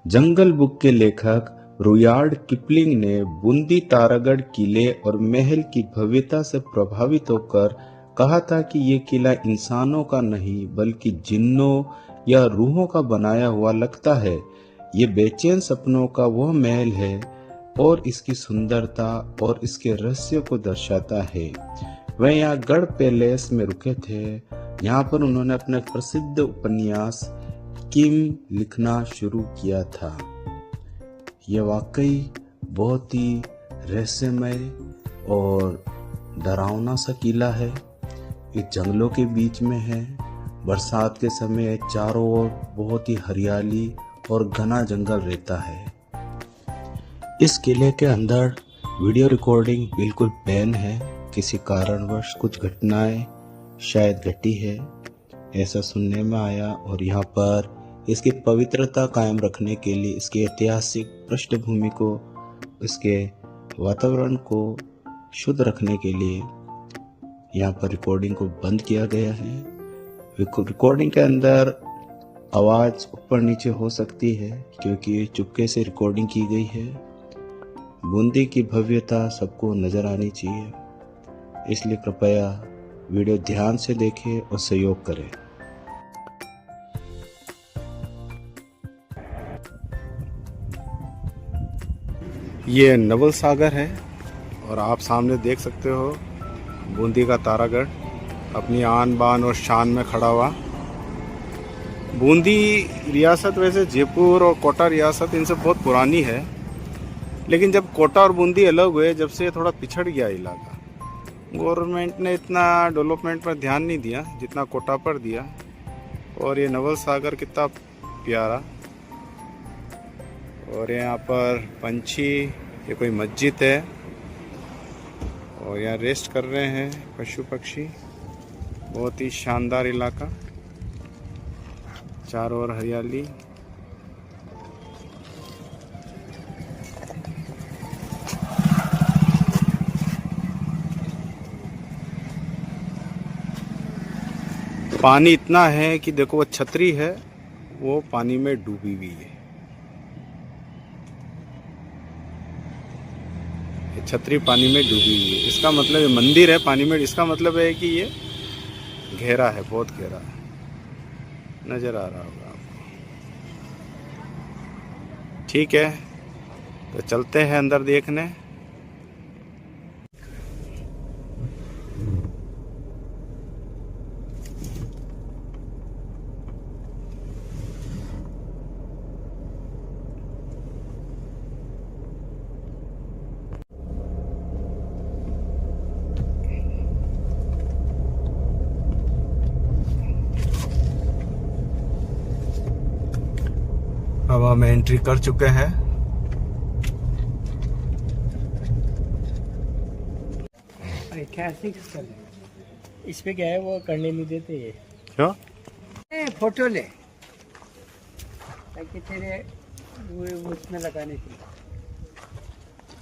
जंगल book के लेखक रुयार्ड Kipling ने बूंदी तारागढ़ किले और महल की भव्यता से प्रभावित होकर कहा था कि ये किला इंसानों का नहीं बल्कि जिन्नों या रूहों का बनाया हुआ लगता है। ये बेचैन सपनों का वह महल है और इसकी सुंदरता और इसके रहस्य को दर्शाता है। वह यहाँ गढ़ पैलेस में रुके थे। यहाँ पर उन्होंने अपने प्रसिद्ध उपन्यास किम लिखना शुरू किया था। यह वाकई बहुत ही रहस्यमय और डरावना सा किला है। ये जंगलों के बीच में है। बरसात के समय चारों ओर बहुत ही हरियाली और घना जंगल रहता है। इस किले के अंदर वीडियो रिकॉर्डिंग बिल्कुल बैन है। किसी कारणवश कुछ घटनाएं शायद घटी है, ऐसा सुनने में आया। और यहाँ पर इसकी पवित्रता कायम रखने के लिए, इसकी ऐतिहासिक पृष्ठभूमि को, इसके वातावरण को शुद्ध रखने के लिए यहाँ पर रिकॉर्डिंग को बंद किया गया है। रिकॉर्डिंग के अंदर आवाज़ ऊपर नीचे हो सकती है क्योंकि ये चुपके से रिकॉर्डिंग की गई है। बूंदी की भव्यता सबको नजर आनी चाहिए, इसलिए कृपया वीडियो ध्यान से देखें और सहयोग करें। ये नवल सागर है और आप सामने देख सकते हो बूंदी का तारागढ़ अपनी आन बान और शान में खड़ा हुआ। बूंदी रियासत वैसे जयपुर और कोटा रियासत इनसे बहुत पुरानी है, लेकिन जब कोटा और बूंदी अलग हुए, जब से थोड़ा पिछड़ गया इलाका। गवर्नमेंट ने इतना डेवलपमेंट पर ध्यान नहीं दिया जितना कोटा पर दिया। और ये नवल सागर कितना प्यारा। और यहाँ पर पंछी, ये कोई मस्जिद है और यहाँ रेस्ट कर रहे हैं पशु पक्षी। बहुत ही शानदार इलाका, चारों ओर हरियाली। पानी इतना है कि देखो वो छतरी है, वो पानी में डूबी हुई है। छतरी पानी में डूबी हुई है, इसका मतलब ये मंदिर है पानी में। इसका मतलब है कि ये गहरा है, बहुत गहरा है। नजर आ रहा होगा आपको। ठीक है, तो चलते हैं अंदर देखने। अब हम एंट्री कर चुके हैं। ऐतिहासिक स्थल है, इस पे क्या है वो करने नहीं देते ये। क्यों? फोटो ले ताकि तेरे वो उसमें लगाने के लिए।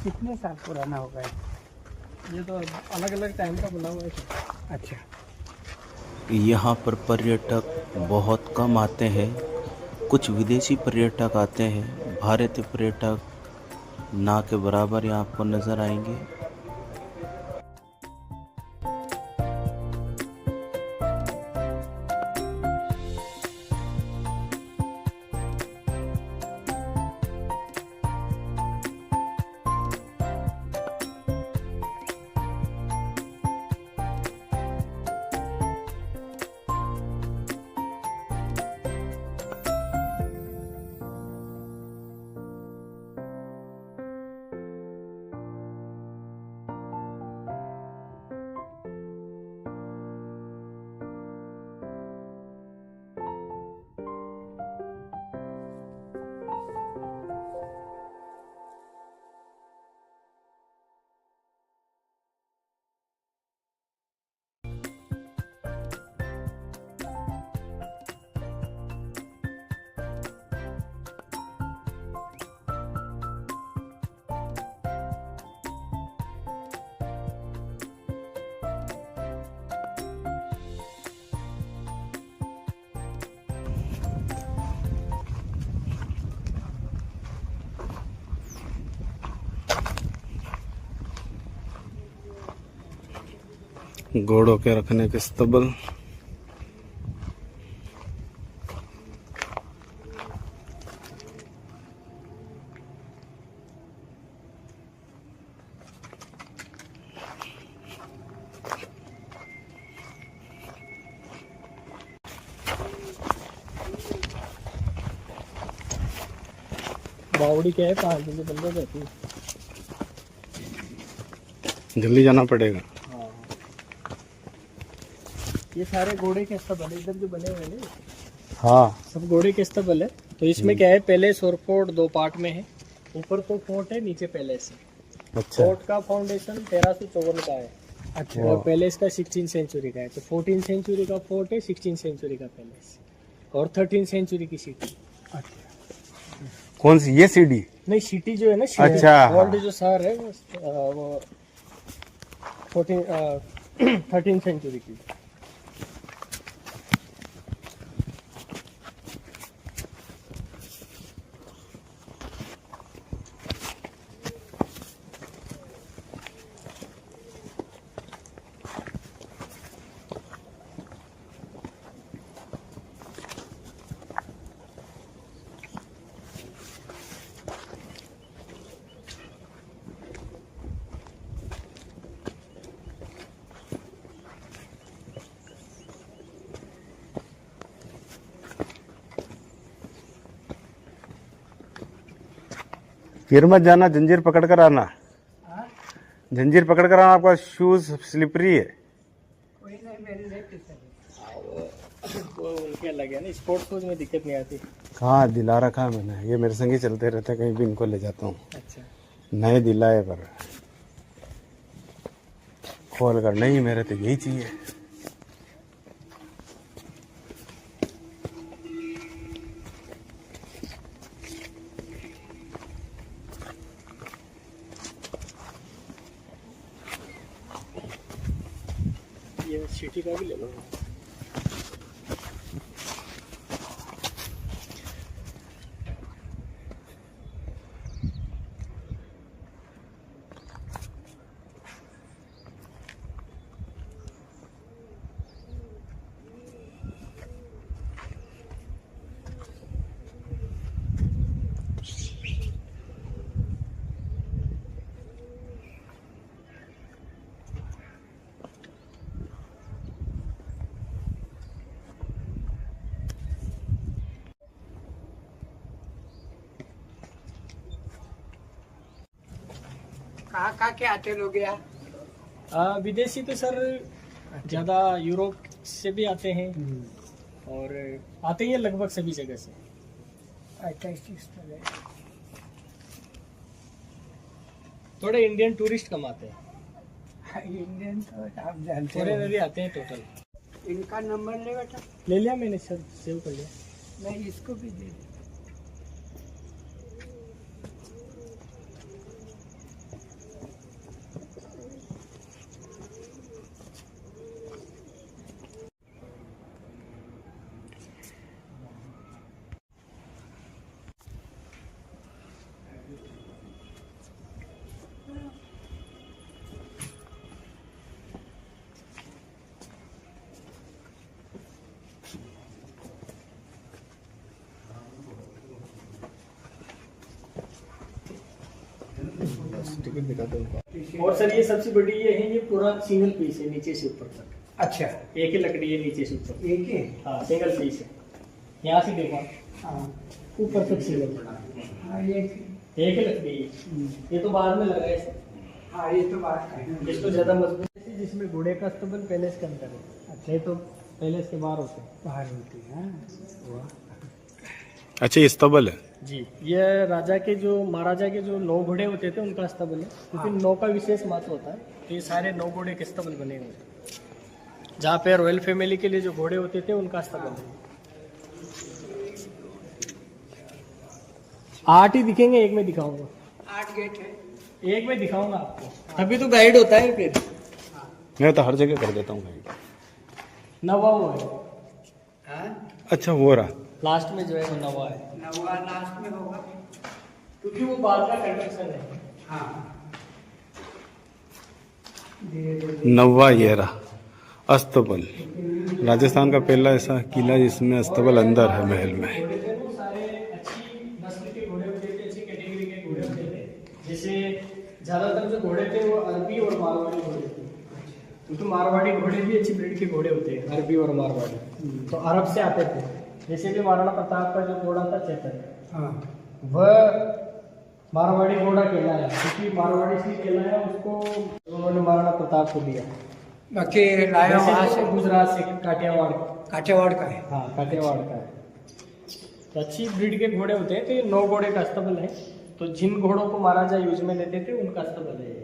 कितने साल पुराना होगा ये तो अलग अलग टाइम का बना हुआ है। अच्छा, यहाँ पर पर्यटक बहुत कम आते हैं। कुछ विदेशी पर्यटक आते हैं, भारतीय पर्यटक ना के बराबर यहाँ आपको नजर आएंगे। घोड़ों के रखने के स्तबल। बावड़ी क्या है, 5 दिन बंद हो जाती है। जल्दी जाना पड़ेगा। हाँ, ये सारे घोड़े के स्तबल इधर जो बने हुए हैं, हाँ सब घोड़े के स्तबल है। तो इसमें क्या है, पैलेस और फोर्ट 2 पार्ट में है। ऊपर तो फोर्ट है, नीचे पैलेस है। अच्छा। फोर्ट का फाउंडेशन 1354 का है। अच्छा। और पैलेस का 16 सेंचुरी का है। तो 14 सेंचुरी का फोर्ट है, 16 सेंचुरी का पैलेस और 13 सेंचुरी की सिटी। अच्छा। कौन सी ये सीढ़ी? नहीं, सिटी जो है ना, अच्छा, वर्ल्ड जो शहर है वो 13 सेंचुरी की। फिर मत जाना, जंजीर पकड़ कर आना। जंजीर पकड़ कर आना, आपका शूज स्लिपरी है। कोई नहीं, मेरी लेफ्ट वो उनके अलग है ना, स्पोर्ट्स शूज में दिक्कत नहीं आती। हाँ, दिला रखा है मैंने, ये मेरे संग ही चलते रहते, कहीं भी इनको ले जाता हूँ। अच्छा। नए दिलाए पर खोल कर नहीं, मेरे तो यही चाहिए। ये सिटी का भी ले लो। कहाँ के आते लोग यहाँ? विदेशी तो सर ज़्यादा यूरोप से भी आते हैं और आते ही हैं लगभग सभी जगह से। अच्छा, इस तरह थोड़े इंडियन टूरिस्ट कम आते हैं। इंडियन तो आप जानते फॉरेनर हो। भी आते हैं टोटल। इनका नंबर ले बेटा, ले लिया मैंने सर, सेव कर लिया। मैं इसको भी दे दूँ। टिकट दिखा दो। और सर ये सबसे बड़ी ये है, ये पूरा सिंगल पीस है नीचे से ऊपर तक। अच्छा, एक ही लकड़ी है नीचे से ऊपर। एक ही? हाँ, सिंगल पीस है। यहाँ से देखो हाँ ऊपर तक सिंगल। हाँ, एक ही लकड़ी है। ये तो बाद में लगा है इसे। हाँ, ये तो बात है। इसको ज्यादा मजबूत है, जिसमें घोड़े का स्तबल पैलेस के अंदर है। अच्छा, ये तो पैलेस के बाहर होते हैं। बाहर होती है। वाह। अच्छा, ये स्तबल है। जी, ये राजा के जो महाराजा के जो 9 घोड़े होते थे उनका स्तबल है, क्योंकि 9 का विशेष महत्व होता है। तो ये सारे 9 घोड़े के स्तबल बने हुए हैं। जहाँ पे रॉयल फैमिली के लिए जो घोड़े होते थे उनका स्तबल है। 8 ही दिखेंगे, एक में दिखाऊंगा। 8 गेट है। एक में दिखाऊंगा आपको, तभी तो गाइड होता है फिर। मैं तो हर जगह कर देता हूँ भाई। नवा हुआ है, हाँ, अच्छा, वो रहा। लास्ट में जो है वो नवा है, नवा लास्ट में होगा। क्योंकि वो बाद का कंस्ट्रक्शन है। हाँ, धीरे धीरे। नवा ये रहा। अस्तबल राजस्थान का पहला ऐसा किला जिसमें अस्तबल अंदर है महल में। घोड़े थे वो सारे अच्छी नस्ल के घोड़े होते थे, अच्छी कैटेगरी के घोड़े होते थे। जैसे ज्यादातर जो घोड़े थे वो अरबी और मारवाड़ी घोड़े थे, क्योंकि मारवाड़ी घोड़े भी अच्छी ब्रीड के घोड़े होते हैं, अरबी और मारवाड़ी तो अरब से आते थे। जैसे कि महाराणा प्रताप का जो घोड़ा था चेतन, हाँ वह मारवाड़ी घोड़ा कहलाया, क्योंकि मारवाड़ी इसलिए कहलाया, उसको उन्होंने महाराणा प्रताप को दिया। बाकी लाया वैसे वहाँ तो से गुजरात से काठियावाड़, काठियावाड़ का है। हाँ काठियावाड़ का है। तो अच्छी ब्रीड के घोड़े होते हैं। तो ये 9 घोड़े का अस्तबल है। तो जिन घोड़ों को महाराजा यूज में लेते थे उनका अस्तबल है ये।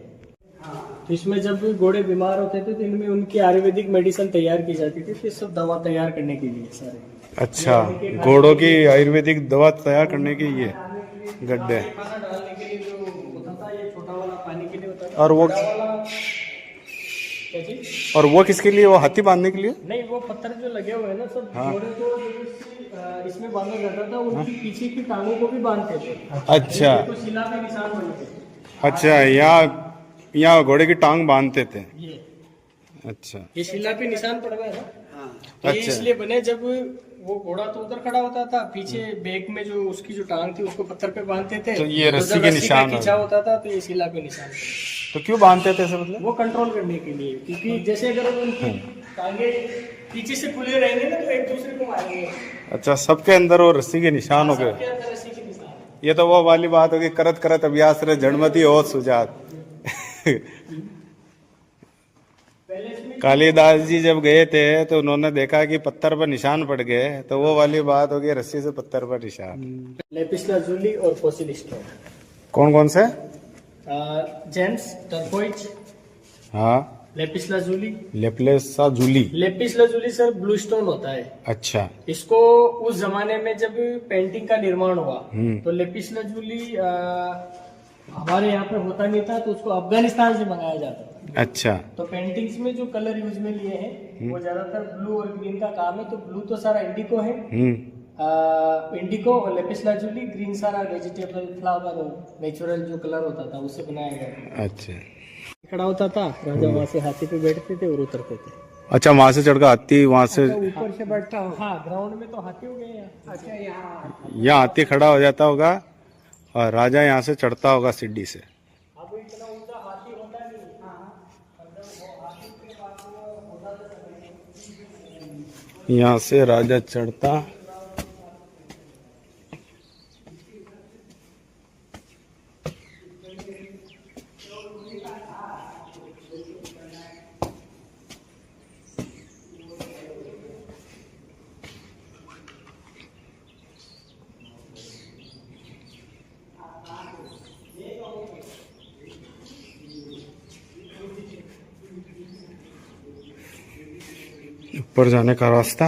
तो इसमें जब भी घोड़े बीमार होते थे तो इनमें उनकी आयुर्वेदिक मेडिसिन तैयार की जाती थी, तो सब दवा तैयार करने के लिए सारे। अच्छा, घोड़ों की आयुर्वेदिक दवा तैयार करने की ये गड्ढे। खाना डालने के लिए जो होता था, ये छोटा वाला पानी के लिए होता था। और वो बड़ा वाला क्या चीज? और वो किसके लिए? वो हाथी बांधने के लिए? नहीं, वो पत्थर जो लगे हुए हैं ना सब, घोड़े को इसमें बांधा जाता था, उनकी पीछे की टांगों को भी बांधते थे। अच्छा तो शिला पे निशान बनते थे अच्छा, यहाँ घोड़े की टांग बांधते थे। ये। अच्छा ये शिला पे निशान पड़ गए ना, हाँ तो ये अच्छा। इसलिए बने, जब वो घोड़ा तो उधर खड़ा होता था, पीछे बैक में जो उसकी जो टांग थी उसको पत्थर पे बांधते थे, तो ये रस्सी जब के निशान खींचा होता था तो ये शिला पे निशान। तो क्यों बांधते थे ऐसे? मतलब वो कंट्रोल करने के लिए, क्योंकि जैसे अगर उनकी टांगे पीछे से खुले रहेंगे ना तो एक दूसरे को मारेंगे। अच्छा, सबके अंदर वो रस्सी के निशान हो गए। सबके अंदर रस्सी के निशान। ये तो वो वाली बात होगी, करत करत अभ्यास रे जड़मती हो सुजात। पहले इसमें कालिदास जी जब गए थे तो उन्होंने देखा कि पत्थर पर निशान पड़ गए, तो वो वाली बात होगी, रस्सी से पत्थर पर निशान। लेपिस लाजुली और फोसिल स्टोन, कौन कौन से? जेम्स टर्कोइज, हाँ, लेपिस लाजुली। लेप्लेसा जूली। Lapis lazuli sir blue stone होता है। अच्छा, इसको उस जमाने में जब पेंटिंग का निर्माण हुआ तो लेपिस लाजुली हमारे यहाँ पे होता नहीं था, तो उसको अफगानिस्तान से मंगाया जाता था। अच्छा, तो पेंटिंग्स में जो कलर यूज में लिए हैं वो ज्यादातर ब्लू और ग्रीन का काम है। तो ब्लू तो सारा इंडिको है, इंडिको और लेपिस लाजुली, ग्रीन सारा वेजिटेबल फ्लावर और नेचुरल जो कलर होता था उससे बनाया गया। अच्छा खड़ा होता था राजा, वहाँ से हाथी पे बैठते थे और उतरते थे। अच्छा, वहां से चढ़कर हाथी, वहां से ऊपर से बैठता हूँ। हाँ, ग्राउंड में तो हाथी हो गए यहाँ। अच्छा यहाँ यहाँ हाथी खड़ा हो जाता होगा और राजा यहाँ से चढ़ता होगा सीढ़ी से। अब इतना ऊंचा हाथी होता नहीं। यहाँ से राजा चढ़ता, ऊपर जाने का रास्ता।